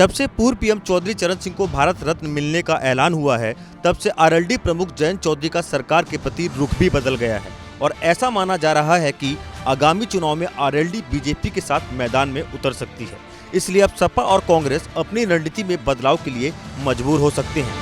जब से पूर्व पीएम चौधरी चरण सिंह को भारत रत्न मिलने का ऐलान हुआ है, तब से आरएलडी प्रमुख जयंत चौधरी का सरकार के प्रति रुख भी बदल गया है और ऐसा माना जा रहा है कि आगामी चुनाव में आरएलडी बीजेपी के साथ मैदान में उतर सकती है। इसलिए अब सपा और कांग्रेस अपनी रणनीति में बदलाव के लिए मजबूर हो सकते हैं,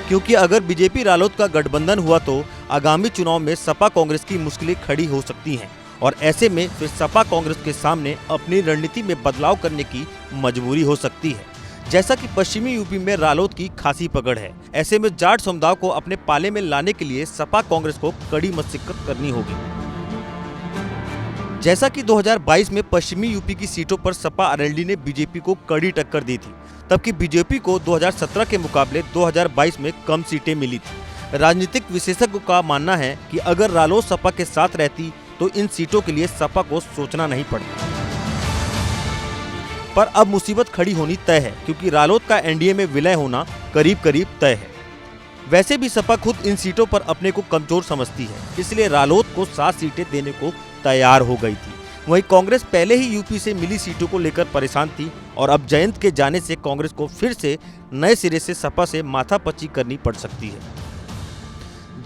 क्योंकि अगर बीजेपी रालोद का गठबंधन हुआ तो आगामी चुनाव में सपा कांग्रेस की मुश्किलें खड़ी हो सकती हैं और ऐसे में फिर सपा कांग्रेस के सामने अपनी रणनीति में बदलाव करने की मजबूरी हो सकती है। जैसा कि पश्चिमी यूपी में रालोद की खासी पकड़ है, ऐसे में जाट समुदाय को अपने पाले में लाने के लिए सपा कांग्रेस को कड़ी मशक्कत करनी होगी। जैसा कि 2022 में पश्चिमी यूपी की सीटों पर सपा आरएलडी ने बीजेपी को कड़ी टक्कर दी थी, तबकि बीजेपी को 2017 के मुकाबले 2022 में कम सीटें मिली थी। राजनीतिक विशेषज्ञों का मानना है कि अगर रालोद सपा के साथ रहती तो इन सीटों के लिए सपा को सोचना नहीं पड़ता। पर अब मुसीबत खड़ी होनी तय है, क्योंकि रालोद का एनडीए में विलय होना करीब करीब तय है। वैसे भी सपा खुद इन सीटों पर अपने को कमजोर समझती है, इसलिए रालोद को 7 सीटें देने को तैयार हो गई थी। वहीं कांग्रेस पहले ही यूपी से मिली सीटों को लेकर परेशान थी और अब जयंत के जाने से कांग्रेस को फिर से नए सिरे से सपा से माथापच्ची करनी पड़ सकती है।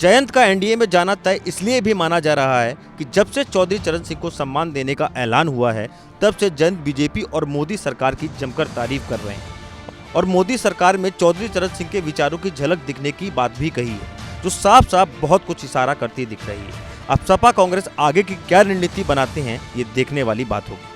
जयंत का एनडीए में जाना तय इसलिए भी माना जा रहा है कि जब से चौधरी चरण सिंह को सम्मान देने का ऐलान हुआ है, तब से जयंत बीजेपी और मोदी सरकार की जमकर तारीफ कर रहे हैं और मोदी सरकार में चौधरी चरण सिंह के विचारों की झलक दिखने की बात भी कही है, जो साफ साफ बहुत कुछ इशारा करती दिख रही है। अब सपा कांग्रेस आगे की क्या रणनीति बनाते हैं, ये देखने वाली बात होगी।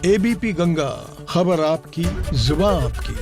एबीपी गंगा, खबर आपकी, जुबान आपकी।